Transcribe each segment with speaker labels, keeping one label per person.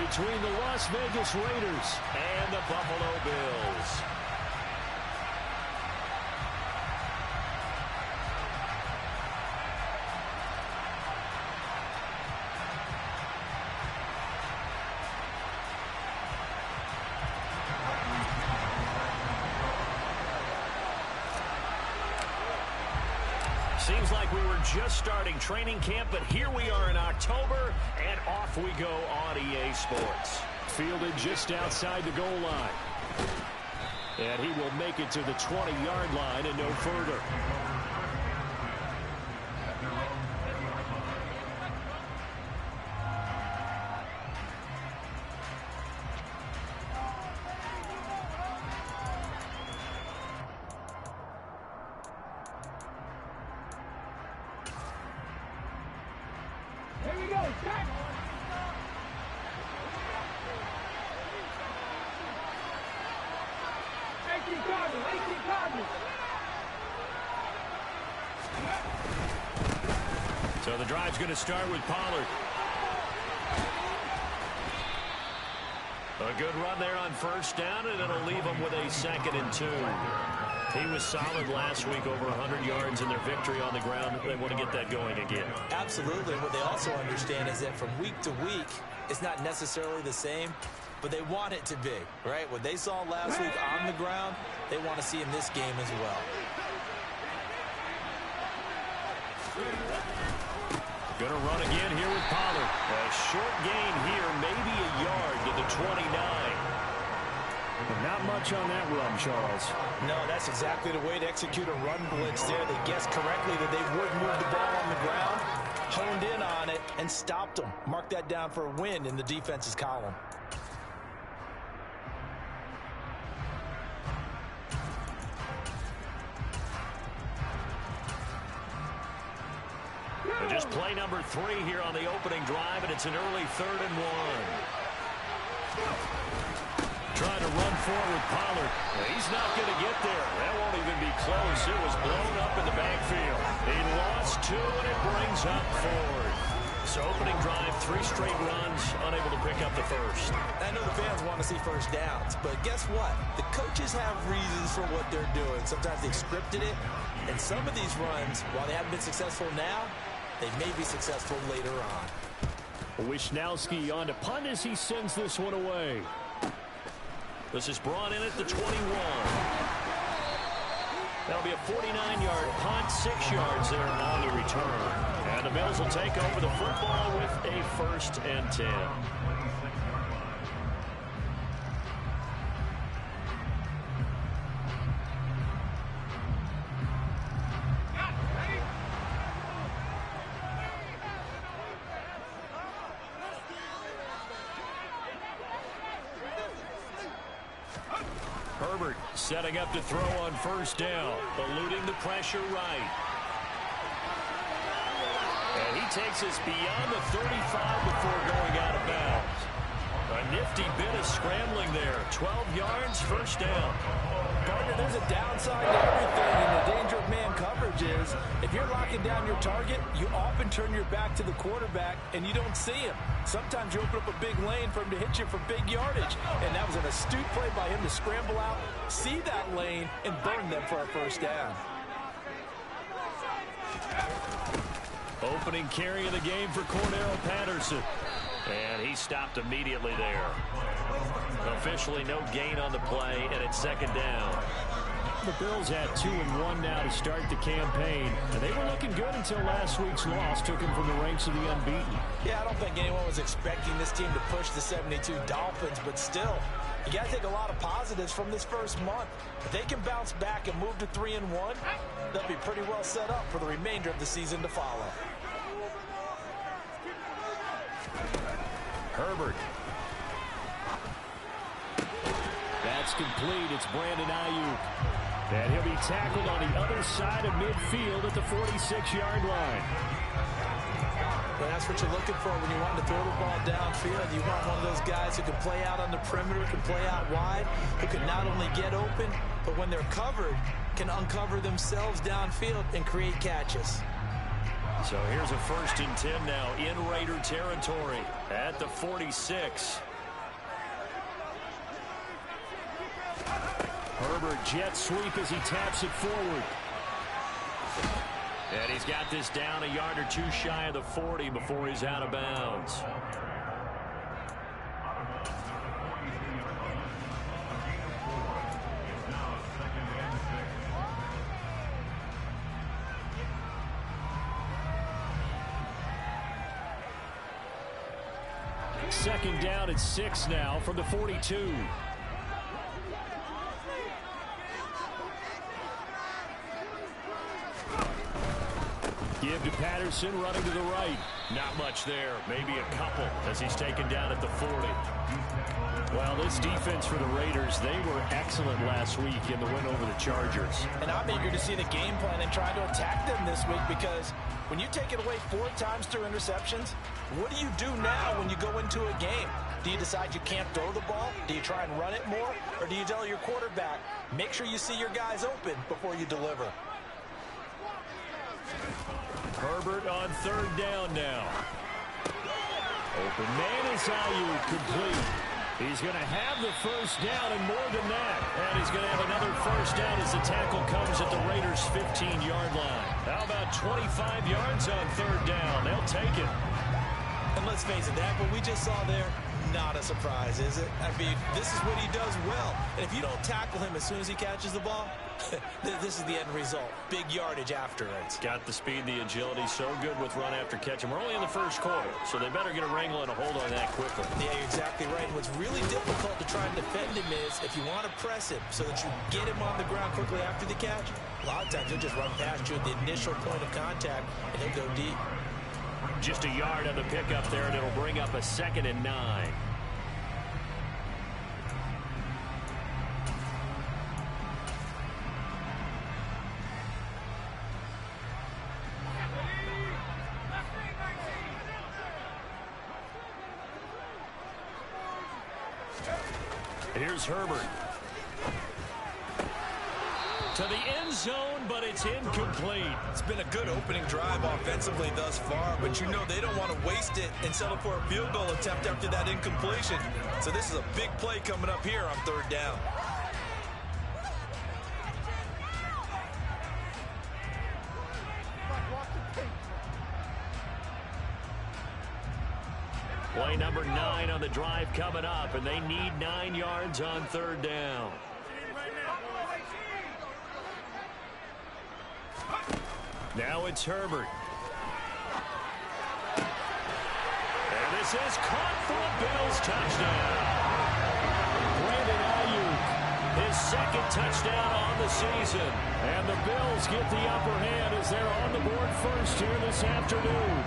Speaker 1: between the Las Vegas Raiders and the Buffalo Bills. Seems like we were just starting training camp, but here we are in October, and off we go on EA Sports. Fielded just outside the goal line. And he will make it to the 20-yard line and no further. So the drive's going to start with Pollard. A good run there on first down, and it'll leave him with a 2nd and 2. He was solid last week, over 100 yards in their victory on the ground. They want to get that going again.
Speaker 2: Absolutely. What they also understand is that from week to week, it's not necessarily the same, but they want it to be, right? What they saw last week on the ground, they want to see in this game as well.
Speaker 1: Going to run again here with Pollard. A short gain here, maybe a yard to the 29. Not much on that run, Charles.
Speaker 3: No, that's exactly the way to execute a run blitz there. They guessed correctly that they would move the ball on the ground, honed in on it, and stopped them. Mark that down for a win in the defense's column.
Speaker 1: Just play number 3 here on the opening drive, and it's an early 3rd and 1. Trying to run forward, Pollard. He's not going to get there. That won't even be close. It was blown up in the backfield. He lost 2, and it brings up 4. So opening drive, 3 straight runs, unable to pick up the first.
Speaker 2: I know the fans want to see first downs, but guess what? The coaches have reasons for what they're doing. Sometimes they've scripted it, and some of these runs, while they haven't been successful now, they may be successful later on.
Speaker 1: Wisnowski on to punt as he sends this one away. This is brought in at the 21. That'll be a 49-yard punt, 6 yards there on the return. And the Bills will take over the football with a 1st and 10. Herbert setting up to throw on first down, eluding the pressure right. And he takes us beyond the 35 before going out of bounds. A nifty bit of scrambling there. 12 yards, first down.
Speaker 3: Gardner, there's a downside to everything, and the danger of man coverage is if you're locking down your target, you often turn your back to the quarterback and you don't see him. Sometimes you open up a big lane for him to hit you for big yardage, and that was an astute play by him to scramble out, see that lane, and burn them for a first down.
Speaker 1: Opening carry of the game for Cordarrelle Patterson. And he stopped immediately there. Officially no gain on the play, and it's 2nd down. The Bills had 2-1 now to start the campaign. And they were looking good until last week's loss took them from the ranks of the unbeaten.
Speaker 3: Yeah, I don't think anyone was expecting this team to push the 72 Dolphins, but still, you got to take a lot of positives from this first month. If they can bounce back and move to 3-1, they'll be pretty well set up for the remainder of the season to follow.
Speaker 1: Herbert. That's complete. It's Brandon Ayuk. And he'll be tackled on the other side of midfield at the 46-yard line.
Speaker 2: But that's what you're looking for when you want to throw the ball downfield. You want one of those guys who can play out on the perimeter, can play out wide, who can not only get open, but when they're covered, can uncover themselves downfield and create catches.
Speaker 1: So here's a 1st and 10 now in Raider territory at the 46. Herbert jet sweep as he taps it forward. And he's got this down a yard or two shy of the 40 before he's out of bounds. Second down at 6 now from the 42. Give to Patterson, running to the right. Not much there. Maybe a couple as he's taken down at the 40. Well, this defense for the Raiders, they were excellent last week in the win over the Chargers.
Speaker 2: And I'm eager to see the game plan and try to attack them this week, because when you take it away 4 times through interceptions, what do you do now when you go into a game? Do you decide you can't throw the ball? Do you try and run it more? Or do you tell your quarterback, make sure you see your guys open before you deliver?
Speaker 1: Herbert on third down now. Open man is Ayuk, complete. He's going to have the first down and more than that. And he's going to have another first down as the tackle comes at the Raiders' 15-yard line. How about 25 yards on third down? They'll take it.
Speaker 2: And let's face it, that what we just saw there, not a surprise, is it? I mean, this is what he does well. And if you don't tackle him as soon as he catches the ball, this is the end result. Big yardage afterwards.
Speaker 1: Got the speed, the agility, so good with run after catch. And we're only in the first quarter, so they better get a wrangle and a hold on that quickly.
Speaker 2: Yeah, you're exactly right. And what's really difficult to try and defend him is if you want to press him so that you get him on the ground quickly after the catch, a lot of times he'll just run past you at the initial point of contact, and he'll go deep.
Speaker 1: Just a yard on the pickup there, and it'll bring up a 2nd and 9. Here's Herbert. To the end zone, but it's incomplete.
Speaker 3: It's been a good opening drive offensively thus far, but you know they don't want to waste it and settle for a field goal attempt after that incompletion. So this is a big play coming up here on third down.
Speaker 1: Play number 9 on the drive coming up, and they need 9 yards on third down. Now it's Herbert. And this is caught for a Bills touchdown. Brandon Ayuk, his 2nd touchdown on the season. And the Bills get the upper hand as they're on the board first here this afternoon.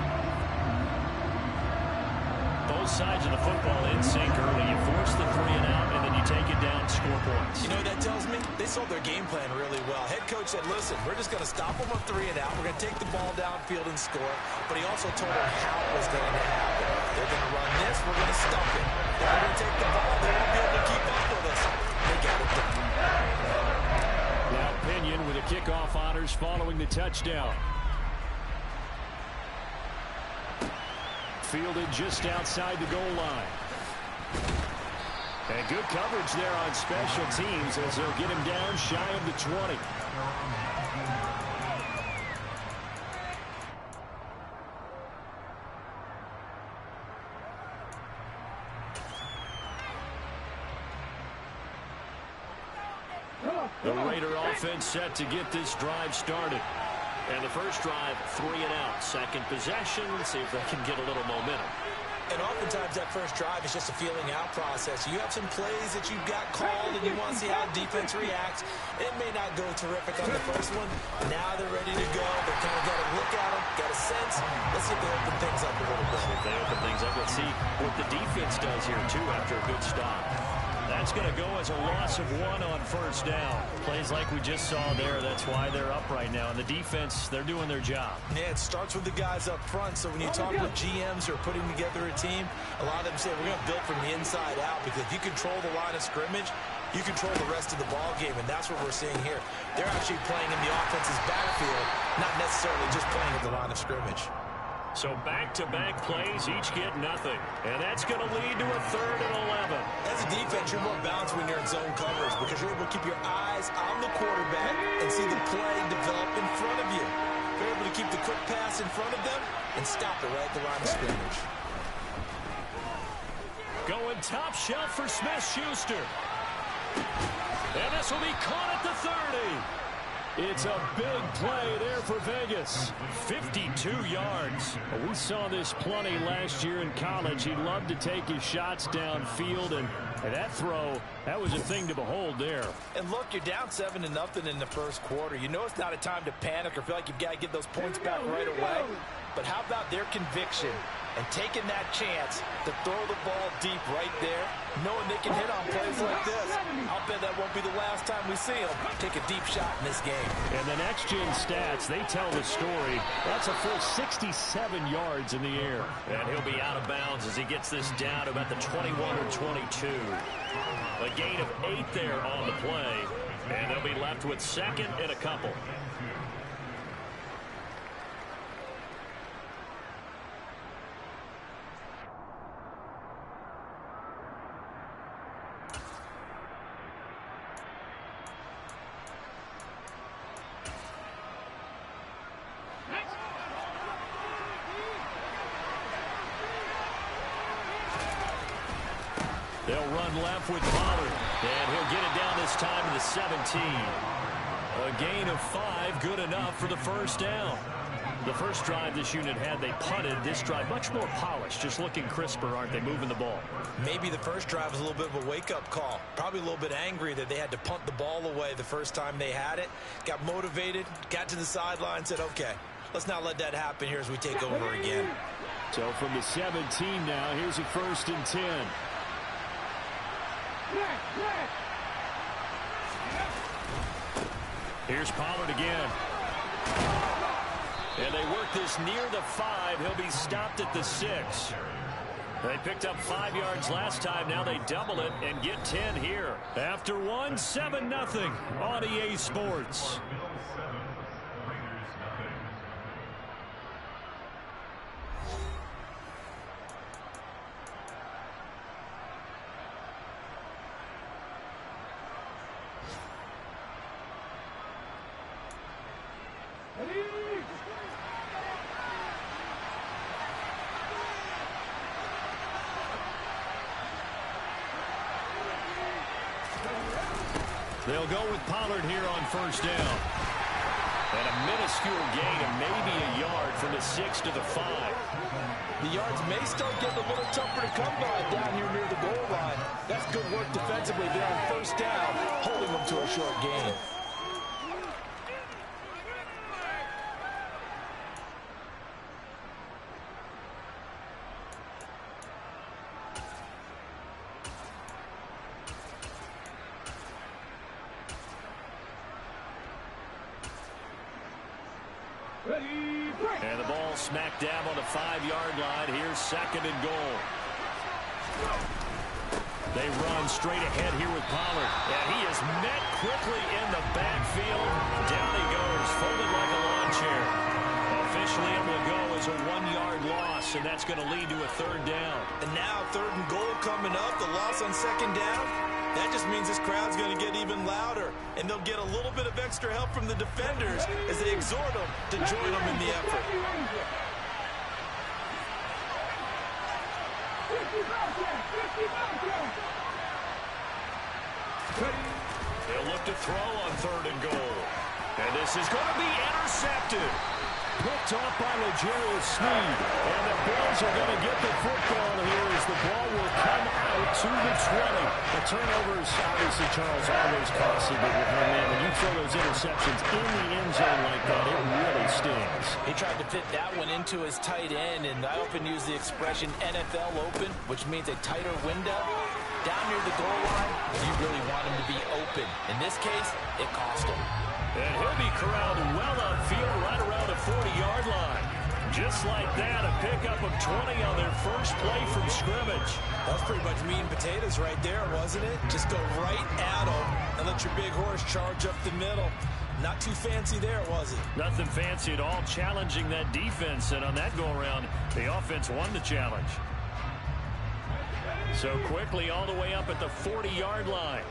Speaker 1: Both sides of the football in sync early. You force the 3 and out, and then you take it down, score points.
Speaker 2: You know what that tells me? They sold their game plan really well. Head coach said, listen, we're just going to stop them on 3 and out. We're going to take the ball downfield and score. But he also told them how it was going to happen. They're going to run this. We're going to stop it. They're going to take the ball. They won't be able to keep up with us. They got it done.
Speaker 1: Now Pinion with the kickoff honors following the touchdown. Fielded just outside the goal line. And good coverage there on special teams as they'll get him down shy of the 20. The Raider offense set to get this drive started. And the first drive, 3 and out. Second possession, see if they can get a little momentum.
Speaker 2: And oftentimes that first drive is just a feeling out process. You have some plays that you've got called and you want to see how defense reacts. It may not go terrific on the first one. Now they're ready to go. They kind of got to look at them, got a sense. Let's see if they open things up a little bit.
Speaker 1: If they open things up, let's see what the defense does here, too, after a good stop. That's going to go as a loss of 1 on first down. Plays like we just saw there, that's why they're up right now. And the defense, they're doing their job.
Speaker 2: Yeah, it starts with the guys up front. So when you talk with GMs who are putting together a team, a lot of them say we're going to build from the inside out, because if you control the line of scrimmage, you control the rest of the ball game, and that's what we're seeing here. They're actually playing in the offense's backfield, not necessarily just playing at the line of scrimmage.
Speaker 1: So back-to-back plays, each get nothing. And that's going to lead to a 3rd and 11.
Speaker 2: As a defense, you're more balanced when you're in zone coverage because you're able to keep your eyes on the quarterback and see the play develop in front of you. You're able to keep the quick pass in front of them and stop it right at the line of scrimmage.
Speaker 1: Going top shelf for Smith-Schuster. And this will be caught at the 30. It's a big play there for Vegas. 52 yards. We saw this plenty last year in college. He loved to take his shots downfield, and that throw, that was a thing to behold there.
Speaker 3: And look, you're down 7-0 in the first quarter. You know it's not a time to panic or feel like you've got to get those points back right away. But how about their conviction and taking that chance to throw the ball deep right there, knowing they can hit on plays like this? I'll bet that won't be the last time we see them take a deep shot in this game.
Speaker 1: And the next-gen stats, they tell the story. That's a full 67 yards in the air. And he'll be out of bounds as he gets this down to about the 21 or 22. A gain of 8 there on the play. And they'll be left with 2nd and a couple. They'll run left with Pollard, and he'll get it down this time to the 17. A gain of 5, good enough for the first down. The first drive this unit had, they punted. This drive, much more polished, just looking crisper, aren't they, moving the ball?
Speaker 2: Maybe the first drive was a little bit of a wake-up call. Probably a little bit angry that they had to punt the ball away the first time they had it. Got motivated, got to the sideline, said, okay, let's not let that happen here as we take over again.
Speaker 1: So from the 17 now, here's a 1st and 10. Here's Pollard again. And they work this near the 5. He'll be stopped at the 6. They picked up 5 yards last time. Now they double it and get 10 here. After 1, 7-0 on EA Sports. They'll go with Pollard here on 1st down. And a minuscule gain of maybe a yard from the 6 to the 5.
Speaker 3: The yards may start getting a little tougher to come by down here near the goal line. That's good work defensively there on 1st down, holding them to a short gain.
Speaker 1: And the ball smack dab on the 5-yard line. Here's 2nd and goal. They run straight ahead here with Pollard. And he is met quickly in the backfield. Down he goes, folded like a lawn chair. Officially it will go as a 1-yard loss, and that's going to lead to a 3rd down.
Speaker 2: And now 3rd and goal coming up. The loss on 2nd down. That just means this crowd's going to get even louder, and they'll get a little bit of extra help from the defenders as they exhort them to join them in the effort.
Speaker 1: They'll look to throw on 3rd and goal. And this is going to be intercepted. Picked off by L'Jarius Sneed. And the Bills are going to get the football here as the ball will come out to the 20. The turnovers, obviously, Charles, always costly. But when you throw those interceptions in the end zone like that, it really stings.
Speaker 3: He tried to fit that one into his tight end, and I often use the expression NFL open, which means a tighter window. Down near the goal line, you really want him to be open. In this case, it cost him.
Speaker 1: And he'll be corralled well upfield right around the 40-yard line. Just like that, a pickup of 20 on their first play from scrimmage.
Speaker 2: That was pretty much meat and potatoes right there, wasn't it? Just go right at them and let your big horse charge up the middle. Not too fancy there, was it?
Speaker 1: Nothing fancy at all, challenging that defense, and on that go-around, the offense won the challenge. So quickly all the way up at the 40-yard line.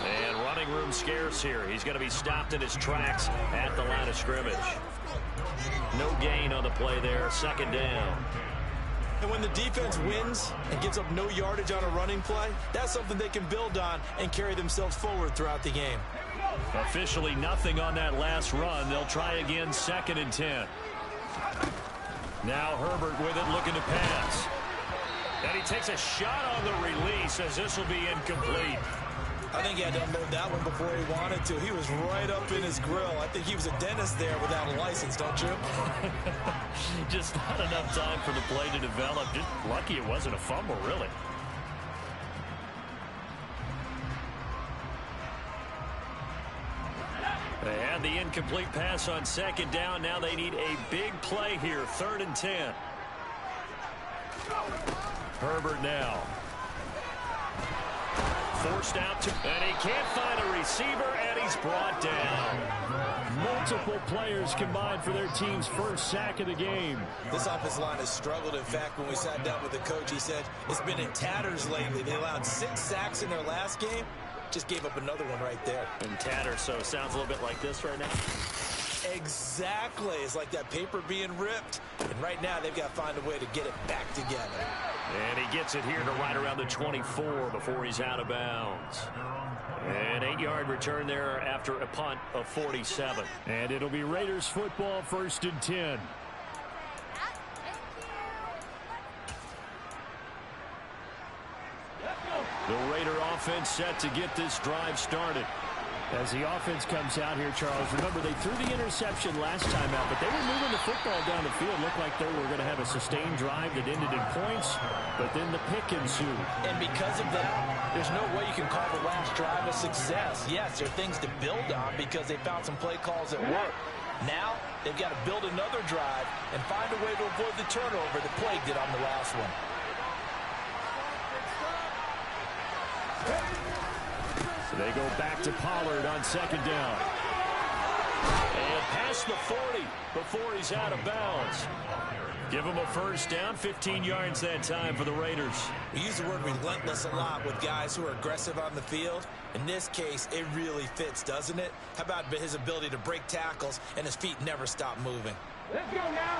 Speaker 1: And running room scarce here. He's going to be stopped in his tracks at the line of scrimmage. No gain on the play there, second down.
Speaker 2: And when the defense wins and gives up no yardage on a running play, that's something they can build on and carry themselves forward throughout the game.
Speaker 1: Officially nothing on that last run. They'll try again, 2nd and 10. Now Herbert with it, looking to pass. And he takes a shot on the release as this will be incomplete.
Speaker 2: I think he had to unload that one before he wanted to. He was right up in his grill. I think he was a dentist there without a license, don't you?
Speaker 1: Just not enough time for the play to develop. Just lucky it wasn't a fumble, really. They had the incomplete pass on 2nd down. Now they need a big play here, 3rd and 10. Herbert now. Forced out to, and he can't find a receiver, and he's brought down. Multiple players combined for their team's first sack of the game.
Speaker 2: This offensive line has struggled. In fact, when we sat down with the coach, he said it's been in tatters lately. They allowed 6 sacks in their last game. Just gave up another one right there.
Speaker 1: In tatters, so it sounds a little bit like this right now.
Speaker 2: Exactly. It's like that paper being ripped. And right now, they've got to find a way to get it back together.
Speaker 1: And he gets it here to right around the 24 before he's out of bounds. An 8-yard return there after a punt of 47. And it'll be Raiders football, 1st and 10. The Raider offense set to get this drive started. As the offense comes out here, Charles, remember they threw the interception last time out, but they were moving the football down the field. Looked like they were going to have a sustained drive that ended in points, but then the pick ensued.
Speaker 3: And because of that, there's no way you can call the last drive a success. Yes, there are things to build on because they found some play calls that work. Now, they've got to build another drive and find a way to avoid the turnover that plagued it on the last one.
Speaker 1: So they go back to Pollard on 2nd down. And past the 40 before he's out of bounds. Give him a first down, 15 yards that time for the Raiders.
Speaker 2: We use the word relentless a lot with guys who are aggressive on the field. In this case, it really fits, doesn't it? How about his ability to break tackles and his feet never stop moving?
Speaker 4: Let's go now.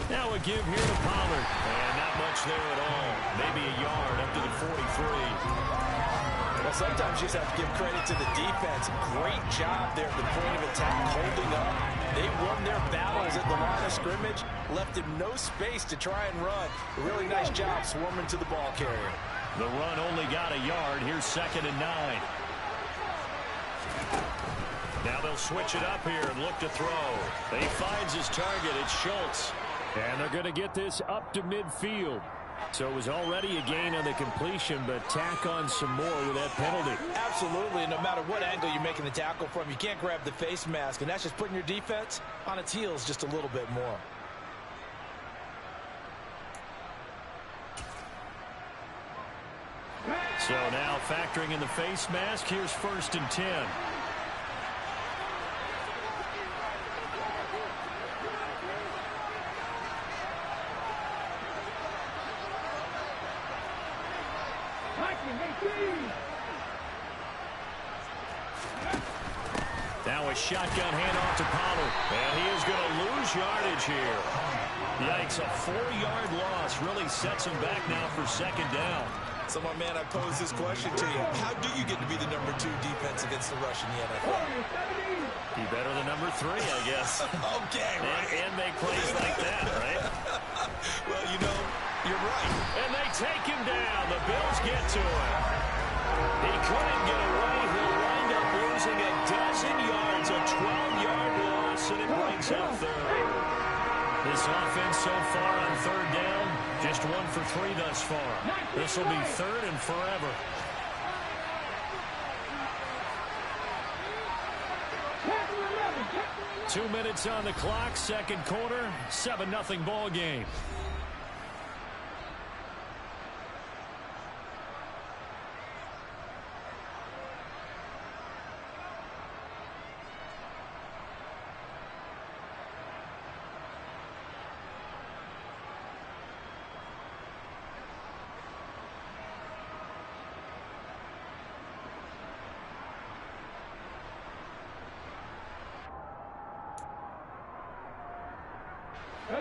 Speaker 1: Now a give here to Pollard. And not much there at all. Maybe a yard up to the 43.
Speaker 2: Well, sometimes you just have to give credit to the defense. Great job there at the point of attack, holding up. They won their battles at the line of scrimmage, left him no space to try and run. A really nice job swarming to the ball carrier.
Speaker 1: The run only got a yard. Here's 2nd and 9. Now they'll switch it up here and look to throw. He finds his target. It's Schultz. And they're going to get this up to midfield. So it was already a gain on the completion, but tack on some more with that penalty.
Speaker 2: Absolutely. No matter what angle you're making the tackle from, you can't grab the face mask, and that's just putting your defense on its heels just a little bit more.
Speaker 1: So now factoring in the face mask, here's 1st and 10. Now a shotgun handoff to Pollard. And he is going to lose yardage here. Yikes, a 4-yard loss really sets him back now for 2nd down.
Speaker 2: So, my man, I pose this question to you. How do you get to be the number 2 defense against the rush in the NFL?
Speaker 1: Be better than number 3, I guess.
Speaker 2: Okay, right.
Speaker 1: And make plays like that, right?
Speaker 2: Well, you know, you're right.
Speaker 1: And they take him down. The Bills get to him. He couldn't get away. He'll wind up losing a dozen yards, a 12-yard loss, and it brings up 3rd. This offense so far on third down, just 1 for 3 thus far. This will be third and forever. Two minutes on the clock, second quarter, 7-0 ball game.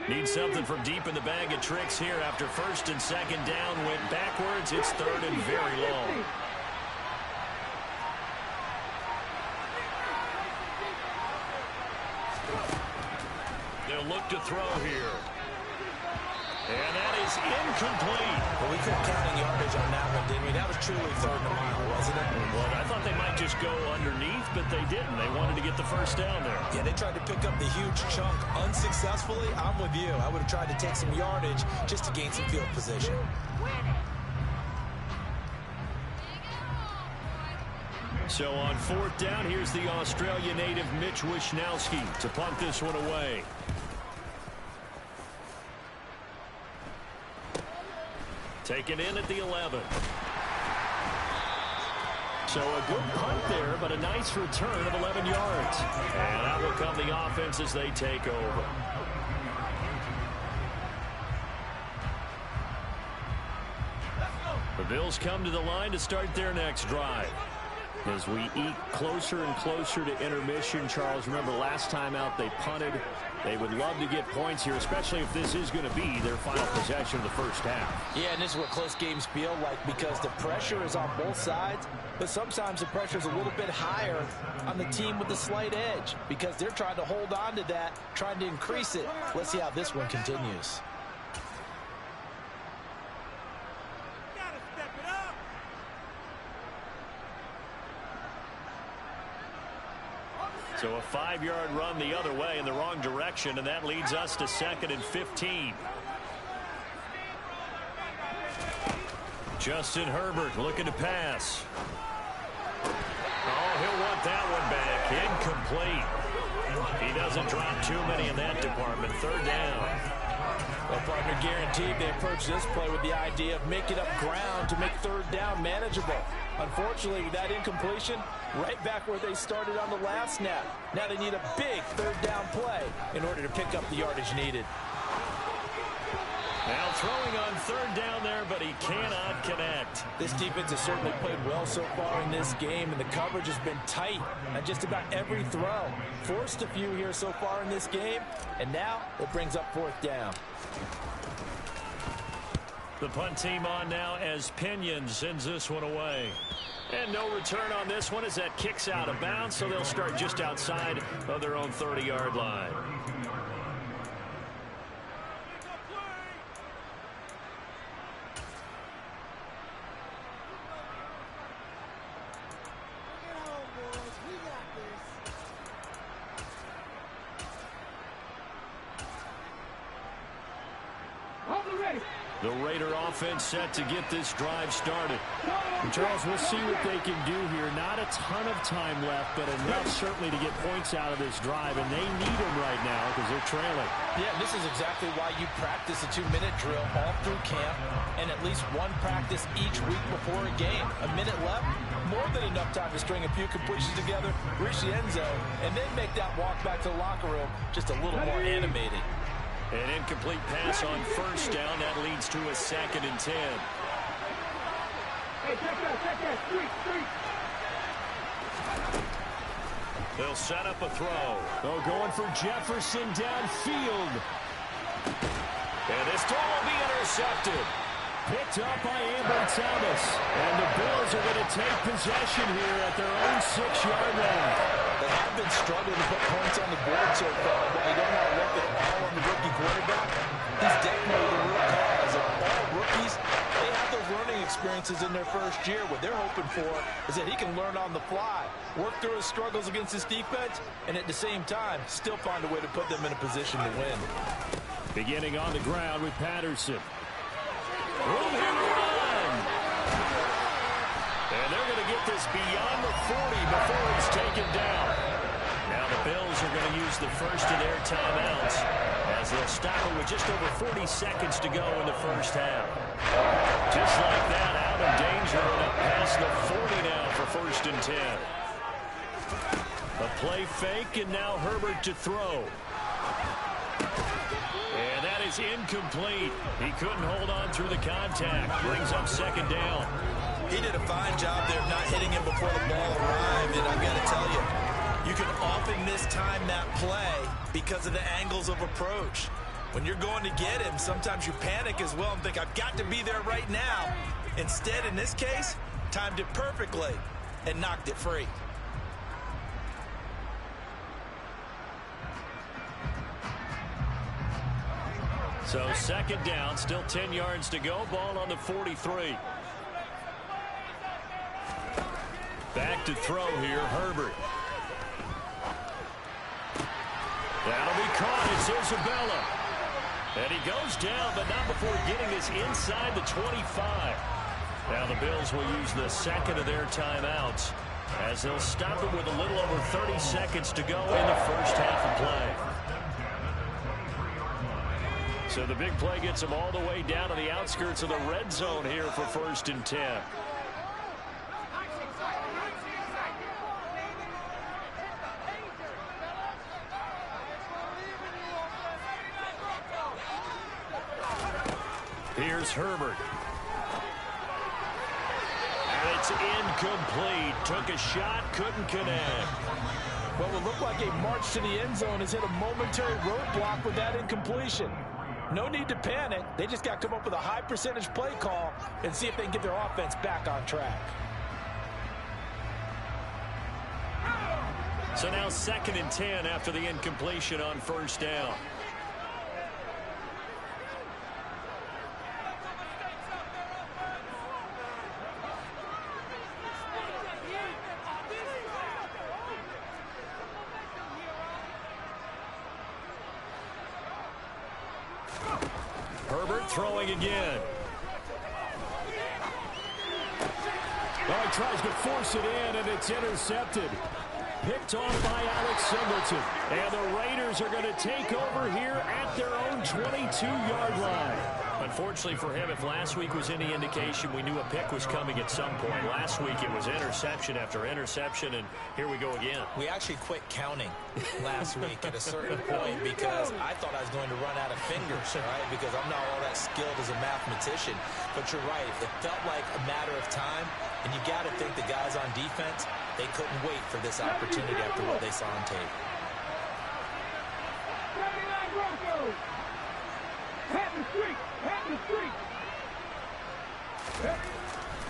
Speaker 1: Need something from deep in the bag of tricks here after first and second down went backwards. It's third and very long. They'll look to throw here. And that is incomplete.
Speaker 2: Well, we couldn't count on yardage on that one, didn't we? That was truly third and a mile, wasn't it?
Speaker 1: Well, I thought they might just go underneath, but they didn't. They wanted to get the first down there.
Speaker 2: Yeah, they tried to pick up the huge chunk unsuccessfully. I'm with you. I would have tried to take some yardage just to gain some field position.
Speaker 1: So on fourth down, here's the Australia native Mitch Wishnowski to punt this one away. Taken in at the 11. So a good punt there, but a nice return of 11 yards. And that will come the offense as they take over. The Bills come to the line to start their next drive. As we eke closer and closer to intermission, Charles, remember last time out they punted. They would love to get points here, especially if this is going to be their final possession of the first half.
Speaker 3: Yeah, and this is what close games feel like because the pressure is on both sides, but sometimes the pressure is a little bit higher on the team with the slight edge because they're trying to hold on to that, trying to increase it. Let's see how this one continues.
Speaker 1: So a 5-yard run the other way in the wrong direction, and that leads us to 2nd and 15. Justin Herbert looking to pass. Oh, he'll want that one back. Incomplete. He doesn't drop too many in that department. Third down.
Speaker 3: Well, partner, guaranteed they approach this play with the idea of making up ground to make third down manageable. Unfortunately, with that incompletion, right back where they started on the last snap. Now they need a big third down play in order to pick up the yardage needed.
Speaker 1: Now throwing on third down there, but he cannot connect.
Speaker 3: This defense has certainly played well so far in this game, and the coverage has been tight on just about every throw. Forced a few here so far in this game, and now it brings up fourth down.
Speaker 1: The punt team on now as Pinion sends this one away. And no return on this one as that kicks out of bounds, so they'll start just outside of their own 30-yard line. The Raider offense set to get this drive started.
Speaker 4: And Charles, we'll see what they can do here. Not a ton of time left, but enough certainly to get points out of this drive, and they need them right now because they're trailing.
Speaker 3: Yeah, this is exactly why you practice a 2-minute drill all through camp and at least one practice each week before a game. A minute left, more than enough time to string a few completions together, reach the end zone, and then make that walk back to the locker room just a little more animated.
Speaker 1: An incomplete pass on first down. That leads to a 2nd and 10. They'll set up a throw.
Speaker 4: Oh, going for Jefferson downfield.
Speaker 1: And this throw will be intercepted.
Speaker 4: Picked up by Amber Thomas. And the Bills are going to take possession here at their own 6-yard line.
Speaker 3: They have been struggling to put points on the board so far, but you don't want to look at all on the rookie quarterback. He's definitely the root cause of all rookies. They have those learning experiences in their first year. What they're hoping for is that he can learn on the fly, work through his struggles against his defense, and at the same time, still find a way to put them in a position to win.
Speaker 4: Beginning on the ground with Patterson. Room here to run. And they're going to get this beyond the 40 before it's taken down. Now the Bills are going to use the first of their timeouts as they'll stop it with just over 40 seconds to go in the first half. Just like that, out of danger and up past the 40 now for 1st and 10. A play fake, and now Herbert to throw. And that is incomplete. He couldn't hold on through the contact. Brings up 2nd down.
Speaker 2: He did a fine job there of not hitting him before the ball arrived, and I've got to tell you, you can often mistime that play because of the angles of approach. When you're going to get him, sometimes you panic as well and think, I've got to be there right now. Instead, in this case, timed it perfectly and knocked it free.
Speaker 4: So 2nd down, still 10 yards to go. Ball on the 43. Back to throw here, Herbert. That'll be caught. It's Isabella. And he goes down, but not before getting this inside the 25. Now the Bills will use the 2nd of their timeouts as they'll stop it with a little over 30 seconds to go in the first half of play. So the big play gets them all the way down to the outskirts of the red zone here for 1st and 10. Here's Herbert. And it's incomplete. Took a shot, couldn't connect.
Speaker 3: Well, it looked like a march to the end zone has hit a momentary roadblock with that incompletion. No need to panic. They just got to come up with a high percentage play call and see if they can get their offense back on track.
Speaker 4: So now 2nd and 10 after the incompletion on 1st down. Herbert throwing again. Oh, he tries to force it in, and it's intercepted. Picked off by Alex Singleton. And the Raiders are going to take over here at their own 22-yard line. Unfortunately for him, if last week was any indication, we knew a pick was coming at some point. Last week it was interception after interception, and here we go again.
Speaker 2: We actually quit counting last week at a certain point because I thought I was going to run out of fingers, right? Because I'm not all that skilled as a mathematician. But you're right. It felt like a matter of time, and you got to think the guys on defense, they couldn't wait for this opportunity after what they saw on tape.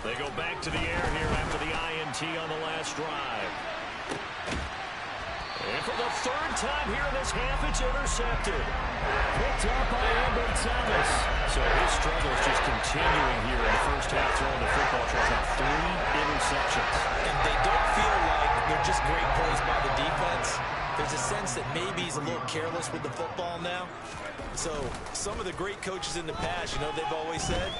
Speaker 4: They go back to the air here after the INT on the last drive. And for the 3rd time here in this half, it's intercepted. Picked up by Amber Thomas. So his struggle is just continuing here in the first half, throwing the football. Tries out 3 interceptions.
Speaker 2: And they don't feel like they're just great plays by the defense. There's a sense that maybe he's a little careless with the football now. So some of the great coaches in the past, you know, they've always said,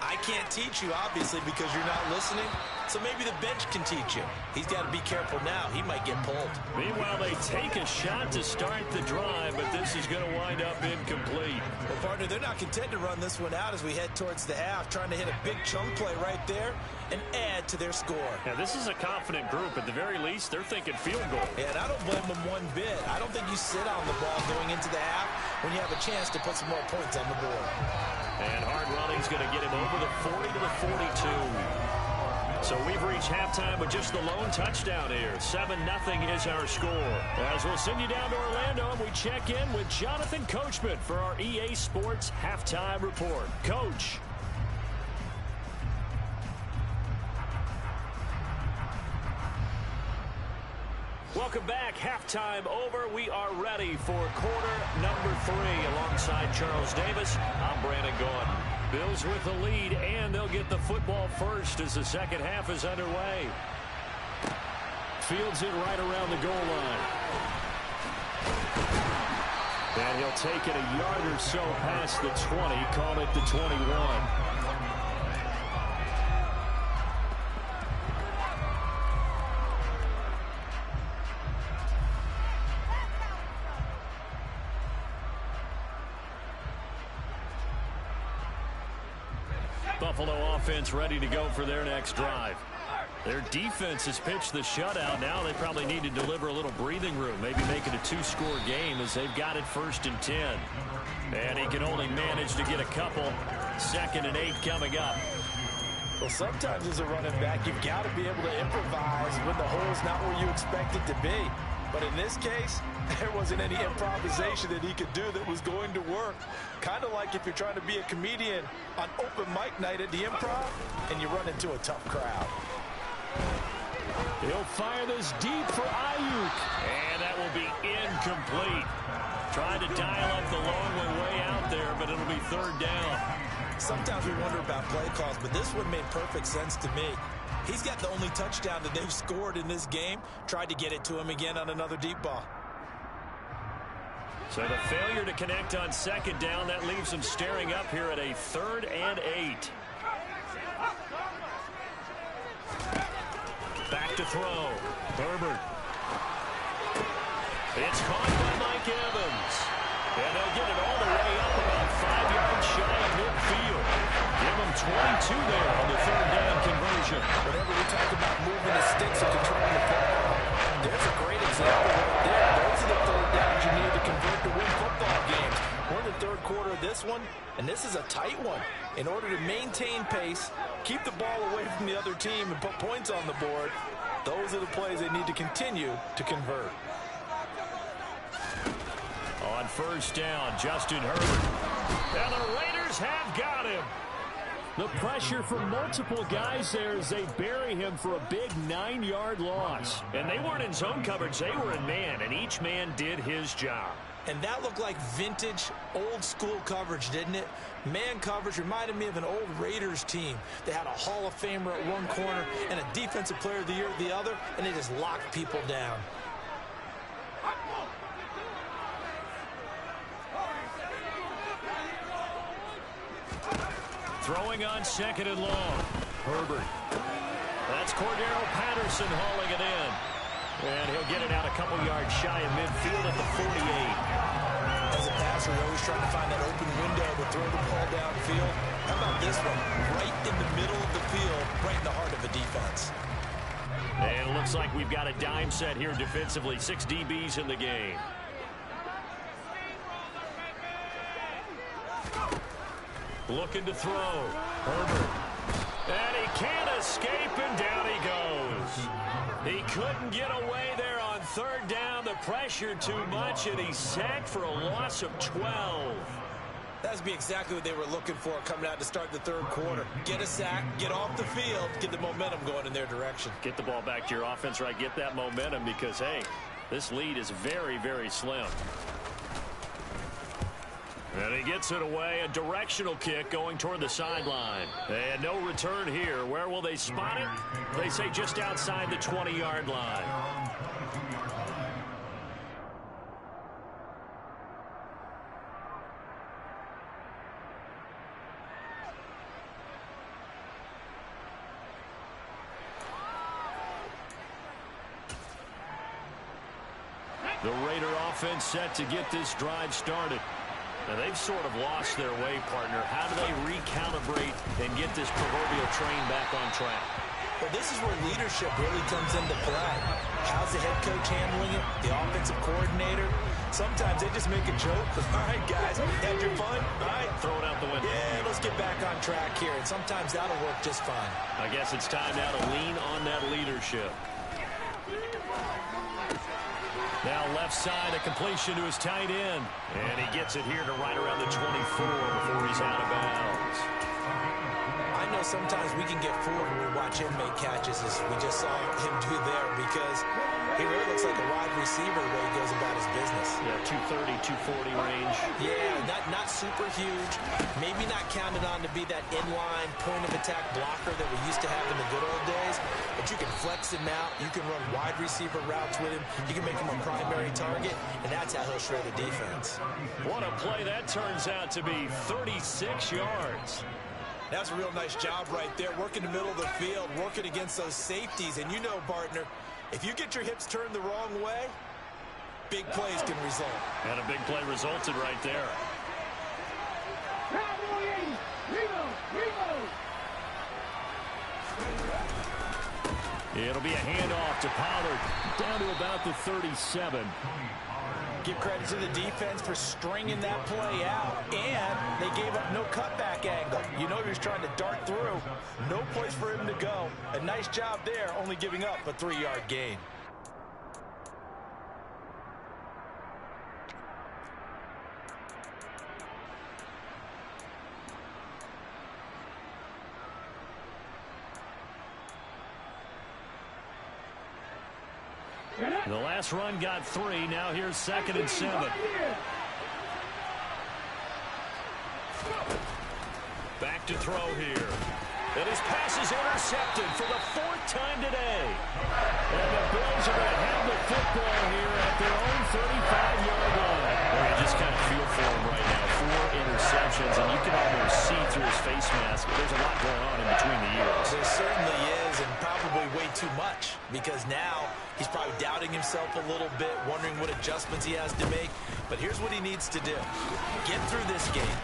Speaker 2: I can't teach you, obviously, because you're not listening. So maybe the bench can teach you. He's got to be careful now. He might get pulled.
Speaker 4: Meanwhile, they take a shot to start the drive, but this is going to wind up incomplete.
Speaker 2: Well, partner, they're not content to run this one out as we head towards the half, trying to hit a big chunk play right there and add to their score.
Speaker 4: Now, this is a confident group. At the very least, they're thinking field goal.
Speaker 2: Yeah, and I don't blame them one bit. I don't think you sit on the ball going into the half when you have a chance to put some more points on the board.
Speaker 4: And hard running's going to get him over the 40 to the 42. So we've reached halftime with just the lone touchdown here. 7-0 is our score. As we'll send you down to Orlando, and we check in with Jonathan Coachman for our EA Sports Halftime Report. Coach. Welcome back. Halftime over. We are ready for quarter number 3. Alongside Charles Davis, I'm Brandon Gordon. Bills with the lead, and they'll get the football first as the second half is underway. Fields it right around the goal line.
Speaker 1: And he'll take it a yard or so past the 20, call it the 21. Buffalo offense ready to go for their next drive. Their defense has pitched the shutout. Now they probably need to deliver a little breathing room, maybe make it a two-score game as they've got it 1st and 10. And he can only manage to get a couple. 2nd and 8 coming up.
Speaker 3: Well, sometimes as a running back, you've got to be able to improvise when the hole's not where you expect it to be. But in this case, there wasn't any improvisation that he could do that was going to work. Kind of like if you're trying to be a comedian on open mic night at the Improv and you run into a tough crowd.
Speaker 1: He'll fire this deep for Ayuk. And that will be incomplete. Trying to dial up the long way out there, but it'll be 3rd down.
Speaker 2: Sometimes we wonder about play calls, but this one made perfect sense to me. He's got the only touchdown that they've scored in this game. Tried to get it to him again on another deep ball.
Speaker 1: So the failure to connect on 2nd down, that leaves him staring up here at a 3rd and 8. Back to throw. Herbert. It's caught by Mike Evans. And they'll get it all the way up about 5 yards shy of midfield. Give them 22 there on the 3rd down conversion.
Speaker 3: Whenever we talk about moving the sticks and controlling the football, there's a great example right there. Those are the 3rd downs you need to convert to win football games. We're in the 3rd quarter of this one, and this is a tight one. In order to maintain pace, keep the ball away from the other team, and put points on the board, those are the plays they need to continue to convert.
Speaker 1: On 1st down, Justin Herbert. And the Raiders have got him. The pressure from multiple guys there as they bury him for a big 9-yard loss. And they weren't in zone coverage, they were in man, and each man did his job.
Speaker 2: And that looked like vintage, old-school coverage, didn't it? Man coverage reminded me of an old Raiders team. They had a Hall of Famer at one corner and a Defensive Player of the Year at the other, and they just locked people down.
Speaker 1: Throwing on 2nd and long. Herbert. That's Cordero Patterson hauling it in. And he'll get it out a couple yards shy of midfield at the 48.
Speaker 2: As a passer, you're always trying to find that open window to throw the ball downfield. How about this one? Right in the middle of the field, right in the heart of a defense.
Speaker 1: And it looks like we've got a dime set here defensively. 6 DBs in the game. Looking to throw. Herbert. And he can't escape, and down he goes. He couldn't get away there on 3rd down. The pressure too much, and he's sacked for a loss of 12.
Speaker 2: That'd be exactly what they were looking for coming out to start the 3rd quarter. Get a sack, get off the field, get the momentum going in their direction.
Speaker 1: Get the ball back to your offense, right? Get that momentum because, hey, this lead is very, very slim. And he gets it away, a directional kick going toward the sideline. And no return here. Where will they spot it? They say just outside the 20-yard line. The Raider offense set to get this drive started. Now, they've sort of lost their way, partner. How do they recalibrate and get this proverbial train back on track?
Speaker 2: Well, this is where leadership really comes into play. How's the head coach handling it? The offensive coordinator? Sometimes they just make a joke. All right, guys, had your fun? All right.
Speaker 1: Throw it out the window.
Speaker 2: Yeah, let's get back on track here. And sometimes that'll work just fine.
Speaker 1: I guess it's time now to lean on that leadership. Now left side, a completion to his tight end. And he gets it here to right around the 24 before he's out of bounds.
Speaker 2: I know sometimes we can get fooled when we watch him make catches, as we just saw him do there, because he really looks like a wide receiver the way he goes about his business.
Speaker 1: Yeah, 2 230, 240 range.
Speaker 2: Yeah, not super huge. Maybe not counted on to be that inline point of attack blocker that we used to have in the good old days. But you can flex him out. You can run wide receiver routes with him. You can make him a primary target, and that's how he'll shred a defense.
Speaker 1: What a play that turns out to be. 36 yards.
Speaker 2: That's a real nice job right there. Working the middle of the field, working against those safeties. And you know, partner, if you get your hips turned the wrong way, big plays can result.
Speaker 1: And a big play resulted right there. It'll be a handoff to Pollard, down to about the 37.
Speaker 3: Give credit to the defense for stringing that play out, and they gave up no cutback angle. You know he was trying to dart through. No place for him to go. A nice job there, only giving up a 3-yard gain.
Speaker 1: The last run got 3. Now here's 2nd and 7. Back to throw here. And his pass is intercepted for the 4th time today. And the Bills are going to have the football here at their own 35-yard line. Well, you just kind of feel for him right now. 4 interceptions, and you can almost see through his face mask. There's a lot going on in between the ears.
Speaker 2: There certainly is, and probably way too much, because now he's probably doubting himself a little bit, wondering what adjustments he has to make. But here's what he needs to do. Get through this game.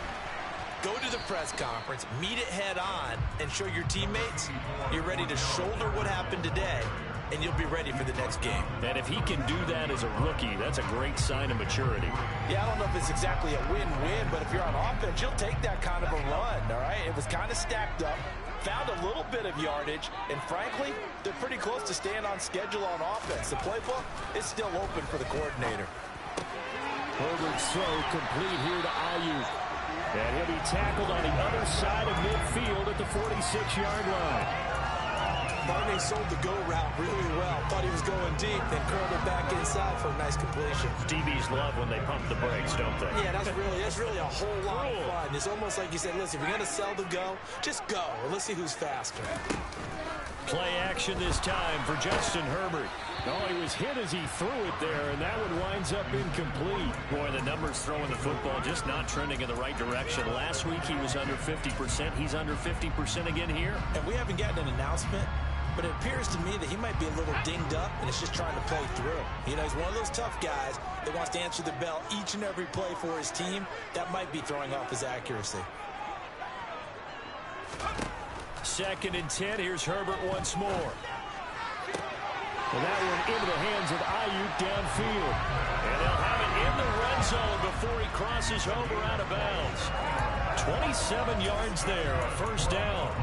Speaker 2: Go to the press conference, meet it head on, and show your teammates you're ready to shoulder what happened today, and you'll be ready for the next game.
Speaker 1: And if he can do that as a rookie, that's a great sign of maturity.
Speaker 3: Yeah, I don't know if it's exactly a win-win, but if you're on offense, you'll take that kind of a run, all right? It was kind of stacked up, found a little bit of yardage, and frankly, they're pretty close to staying on schedule on offense. The playbook is still open for the coordinator.
Speaker 1: Herbert's throw complete here to Ayuk. And he'll be tackled on the other side of midfield at the 46-yard line.
Speaker 2: Barney sold the go route really well. Thought he was going deep, then curled it back inside for a nice completion.
Speaker 1: DBs love when they pump the brakes, don't they?
Speaker 2: Yeah, that's really a whole lot of fun. It's almost like you said, listen, if you're going to sell the go, just go. And let's see who's faster.
Speaker 1: Play action this time for Justin Herbert. Oh, he was hit as he threw it there, and that one winds up incomplete. Boy, the numbers throwing the football just not trending in the right direction. Last week he was under 50%. He's under 50% again here.
Speaker 2: And we haven't gotten an announcement, but it appears to me that he might be a little dinged up, and it's just trying to play through. You know, he's one of those tough guys that wants to answer the bell each and every play for his team. That might be throwing off his accuracy.
Speaker 1: 2nd and 10. Here's Herbert once more. Well, that one into the hands of Ayuk downfield. And they'll have it in the red zone before he crosses over out of bounds. 27 yards there, a 1st down.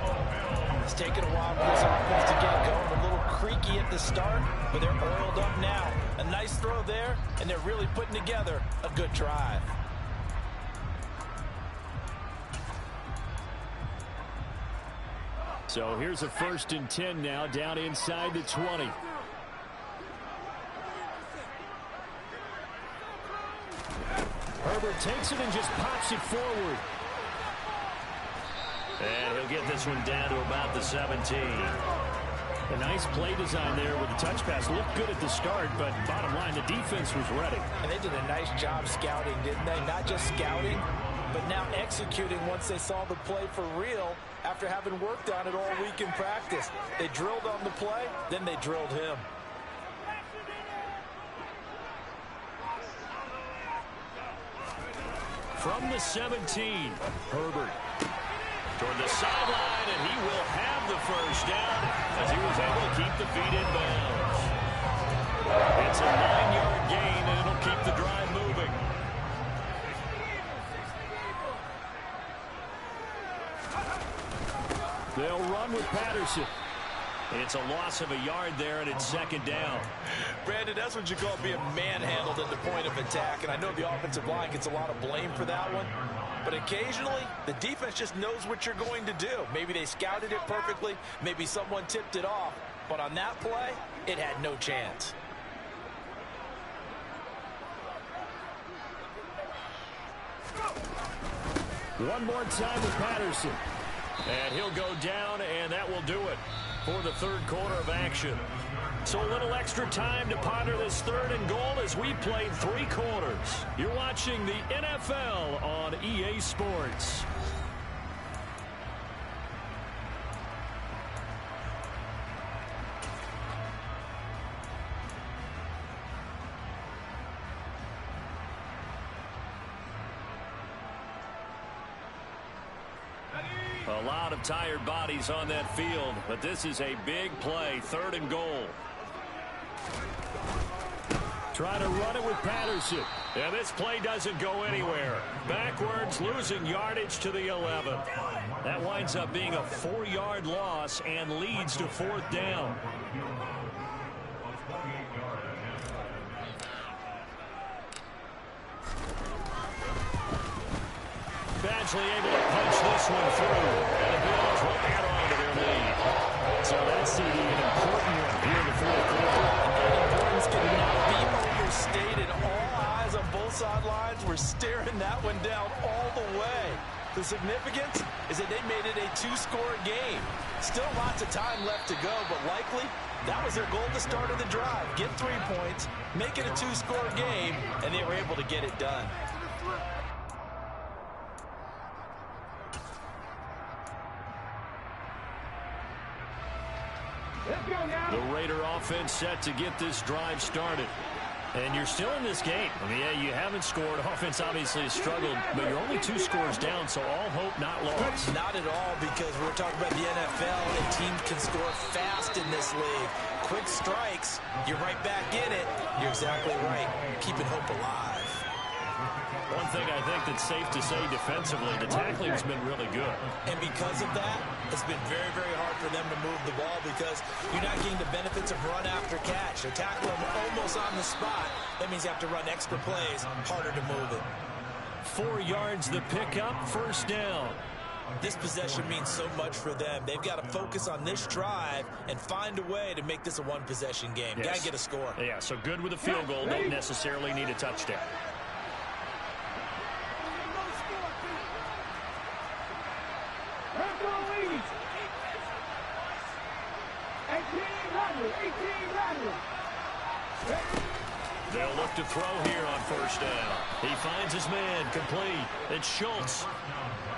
Speaker 3: It's taken a while for this offense to get going. A little creaky at the start, but they're oiled up now. A nice throw there, and they're really putting together a good drive.
Speaker 1: So here's a 1st and 10 now, down inside the 20. Herbert takes it and just pops it forward. And he'll get this one down to about the 17. A nice play design there with the touch pass. Looked good at the start, but bottom line, the defense was ready.
Speaker 3: And they did a nice job scouting, didn't they? Not just scouting, but now executing once they saw the play for real after having worked on it all week in practice. They drilled on the play, then they drilled him.
Speaker 1: From the 17, Herbert toward the sideline, and he will have the 1st down as he was able to keep the feet in bounds. It's a 9-yard gain, and it'll keep the drive moving. They'll run with Patterson. It's a loss of a yard there, and it's 2nd down.
Speaker 3: Brandon, that's what you call being manhandled at the point of attack. And I know the offensive line gets a lot of blame for that one. But occasionally, the defense just knows what you're going to do. Maybe they scouted it perfectly. Maybe someone tipped it off. But on that play, it had no chance.
Speaker 1: One more time with Patterson. And he'll go down, and that will do it for the third quarter of action. So a little extra time to ponder this third and goal as we played 3 quarters. You're watching the NFL on EA Sports. A lot of tired bodies on that field, but this is a big play, third and goal. Try to run it with Patterson. And this play doesn't go anywhere. Backwards, losing yardage to the 11. That winds up being a 4-yard loss and leads to 4th down. Badgley able to punch this one through. And the Bills will add on to their lead. So that's CD, an important one here in the fourth quarter.
Speaker 2: And the importance cannot be overstated. All eyes on both sidelines were staring that one down all the way. The significance is that they made it a 2-score game. Still lots of time left to go, but likely that was their goal at the start of the drive. Get 3 points, make it a 2-score game, and they were able to get it done.
Speaker 1: The Raider offense set to get this drive started. And you're still in this game. I mean, yeah, you haven't scored. Offense obviously has struggled, but you're only 2 scores down, so all hope not lost.
Speaker 2: Not at all, because we're talking about the NFL, and teams can score fast in this league. Quick strikes, you're right back in it. You're exactly right. Keeping hope alive.
Speaker 1: One thing I think that's safe to say defensively, the tackling has been really good.
Speaker 2: And because of that, it's been very, very hard for them to move the ball because you're not getting the benefits of run after catch. They're tackling them almost on the spot. That means you have to run extra plays, harder to move it.
Speaker 1: 4 yards the pickup, first down.
Speaker 2: This possession means so much for them. They've got to focus on this drive and find a way to make this a one-possession game.
Speaker 1: Yes.
Speaker 2: Got to get a score.
Speaker 1: Yeah, so good with a field goal. Don't necessarily need a touchdown. They'll look to throw here on first down. He finds his man, complete. It's Schultz.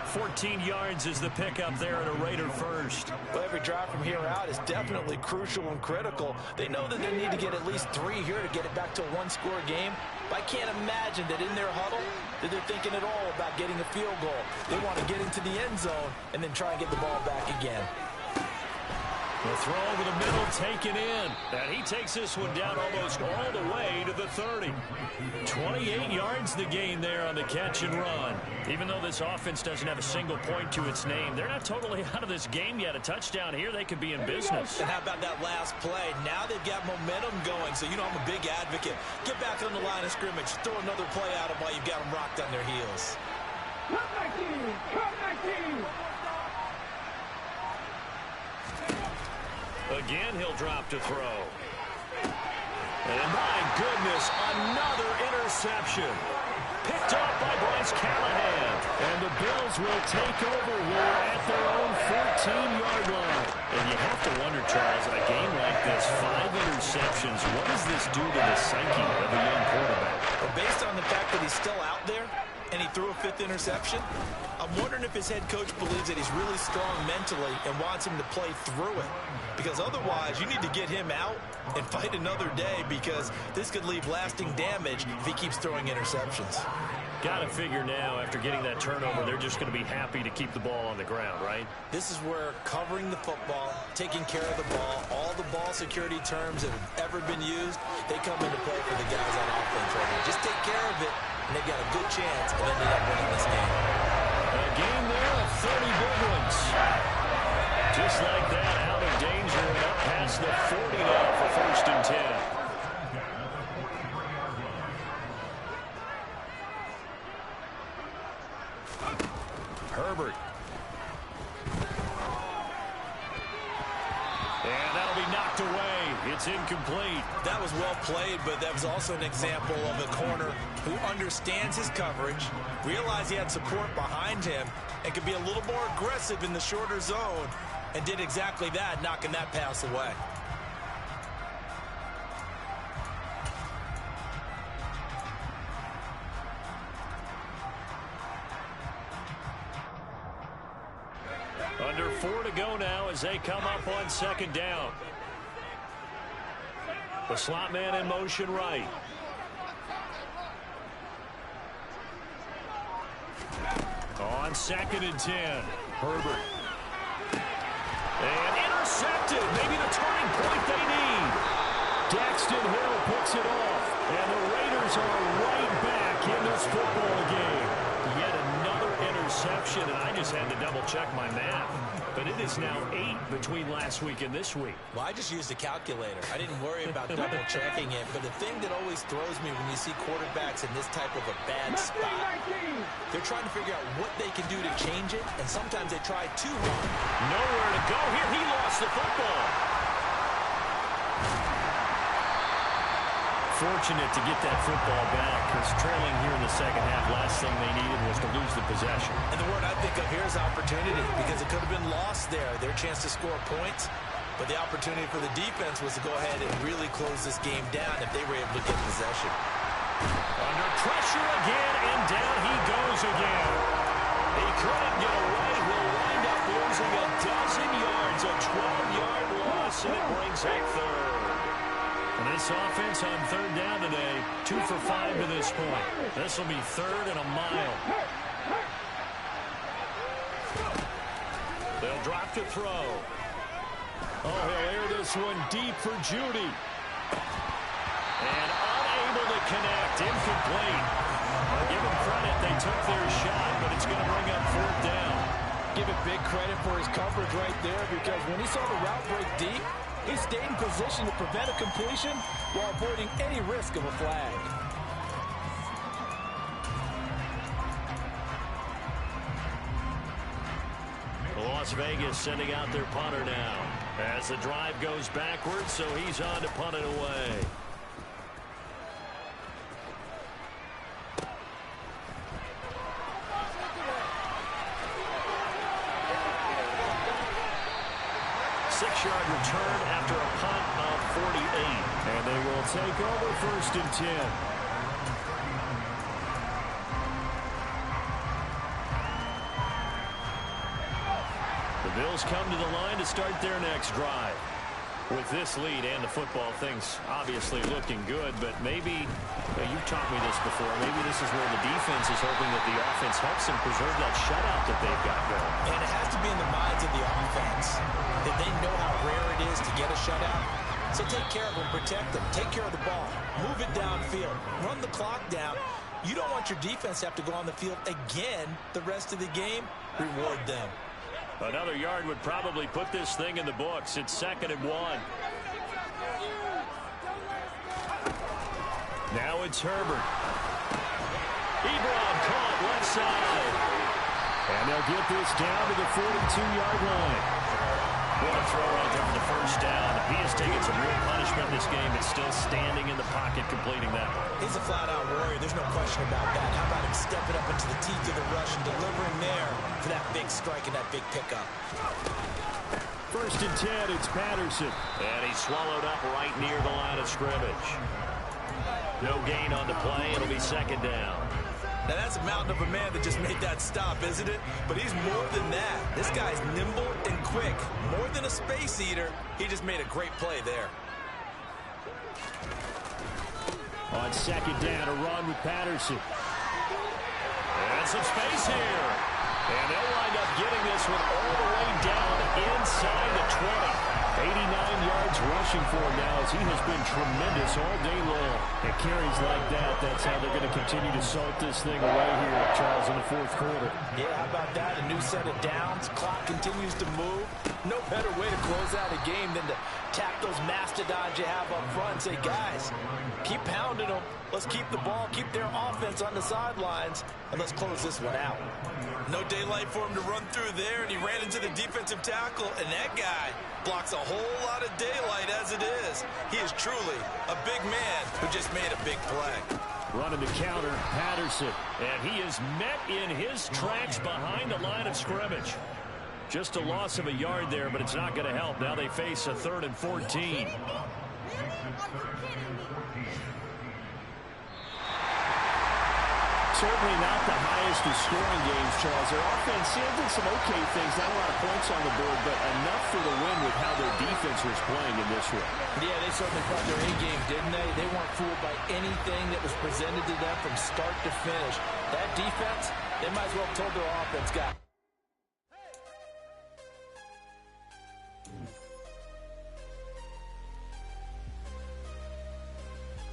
Speaker 1: 14 yards is the pickup there at a Raider first.
Speaker 2: Well, every drive from here out is definitely crucial and critical. They know that they need to get at least 3 here to get it back to a 1-score game. But I can't imagine that in their huddle that they're thinking at all about getting a field goal. They want to get into the end zone and then try and get the ball back again.
Speaker 1: The throw over the middle, taken in. And he takes this one down almost all the way to the 30. 28 yards the gain there on the catch and run. Even though this offense doesn't have a single point to its name, they're not totally out of this game yet. A touchdown here, they could be in business.
Speaker 2: And how about that last play? Now they've got momentum going, so you know I'm a big advocate. Get back on the line of scrimmage. Throw another play at them while you've got them rocked on their heels.
Speaker 5: Come back in! Come back in!
Speaker 1: Again, he'll drop to throw. And my goodness, another interception. Picked off by Bryce Callahan. And the Bills will take over here at their own 14-yard line. And you have to wonder, Charles, in a game like this, 5 interceptions, what does this do to the psyche of a young quarterback?
Speaker 2: Well, based on the fact that he's still out there and he threw a 5th interception, I'm wondering if his head coach believes that he's really strong mentally and wants him to play through it. Because otherwise, you need to get him out and fight another day because this could leave lasting damage if he keeps throwing interceptions.
Speaker 1: Got to figure now, after getting that turnover, they're just going to be happy to keep the ball on the ground, right?
Speaker 2: This is where covering the football, taking care of the ball, all the ball security terms that have ever been used, they come into play for the guys on offense right now. Just take care of it, and they've got a good chance of ending up winning this game.
Speaker 1: A game there of 30 big ones. Just like that, out of danger and up past the 40 now for 1st and 10. Herbert. And that'll be knocked away. It's incomplete.
Speaker 2: That was well played, but that was also an example of a corner who understands his coverage, realized he had support behind him, and could be a little more aggressive in the shorter zone, and did exactly that, knocking that pass away.
Speaker 1: Under 4 to go now as they come up on second down. The slot man in motion right. On 2nd and 10. Herbert. And intercepted. Maybe the turning point they need. Daxton Hill picks it off. And the Raiders are right back in this football game. Yet another interception, and I just had to double-check my math. But it is now 8 between last week and this week.
Speaker 2: Well, I just used a calculator. I didn't worry about double-checking it. But the thing that always throws me when you see quarterbacks in this type of a bad spot, they're trying to figure out what they can do to change it, and sometimes they try too hard.
Speaker 1: Nowhere to go here. He lost the football. Fortunate to get that football back, because trailing here in the second half, last thing they needed was to lose the possession.
Speaker 2: And the word I think of here is opportunity, because it could have been lost there, their chance to score points. But the opportunity for the defense was to go ahead and really close this game down if they were able to get possession.
Speaker 1: Under pressure again, and down he goes again. He couldn't get away. He'll wind up losing a dozen yards, a 12-yard loss, and it brings up third. And this offense on third down today, 2 for 5 to this point. This will be 3rd and a mile. They'll drop to throw. Oh, he'll air this one deep for Judy. And unable to connect, incomplete. I'll give him credit, they took their shot, but it's going to bring up 4th down.
Speaker 3: Give it big credit for his coverage right there, because when he saw the route break deep, he stayed in position to prevent a completion while avoiding any risk of a flag.
Speaker 1: Las Vegas sending out their punter now as the drive goes backwards, so he's on to punt it away. Six-yard return after a punt of 48. And they will take over 1st and 10. The Bills come to the line to start their next drive. With this lead and the football, things obviously looking good, but maybe, you've taught me this before, maybe this is where the defense is hoping that the offense helps them preserve that shutout that they've got going.
Speaker 2: And it has to be in the minds of the offense that they know how rare it is to get a shutout. So take care of them, protect them, take care of the ball, move it downfield, run the clock down. You don't want your defense to have to go on the field again the rest of the game. Reward them.
Speaker 1: Another yard would probably put this thing in the books. It's 2nd and 1. Now it's Herbert. Ebron caught left side. And they'll get this down to the 42-yard line. What a throw right there for the 1st down. He has taken some real punishment in this game, but still standing in the pocket completing that one.
Speaker 2: He's a flat-out warrior. There's no question about that. How about him stepping up into the teeth of the rush and delivering there for that big strike and that big pickup.
Speaker 1: 1st and 10, it's Patterson. And he's swallowed up right near the line of scrimmage. No gain on the play. It'll be 2nd down.
Speaker 2: Now, that's a mountain of a man that just made that stop, isn't it? But he's more than that. This guy's nimble and quick. More than a space eater, he just made a great play there.
Speaker 1: On 2nd down, a run with Patterson. And some space here. And they'll wind up getting this one all the way down inside the 20. 89 yards rushing for him now, as he has been tremendous all day long. At carries like that, that's how they're going to continue to salt this thing away here, Charles, in the 4th quarter.
Speaker 3: Yeah, how about that? A new set of downs. Clock continues to move. No better way to close out a game than to tap those mastodons you have up front and say, guys, keep pounding them. Let's keep the ball, keep their offense on the sidelines, and let's close this one out.
Speaker 2: No daylight for him to run through there, and he ran into the defensive tackle, and that guy blocks a whole lot of daylight as it is. He is truly a big man who just made a big play.
Speaker 1: Running the counter, Patterson. And he is met in his tracks behind the line of scrimmage. Just a loss of a yard there, but it's not going to help. Now they face a 3rd and 14.
Speaker 6: Certainly not the highest of scoring games, Charles. Their offense did some okay things, not a lot of points on the board, but enough for the win with how their defense was playing in this one.
Speaker 3: Yeah, they certainly brought their A-game, didn't they? They weren't fooled by anything that was presented to them from start to finish. That defense, they might as well have told their offense, guys,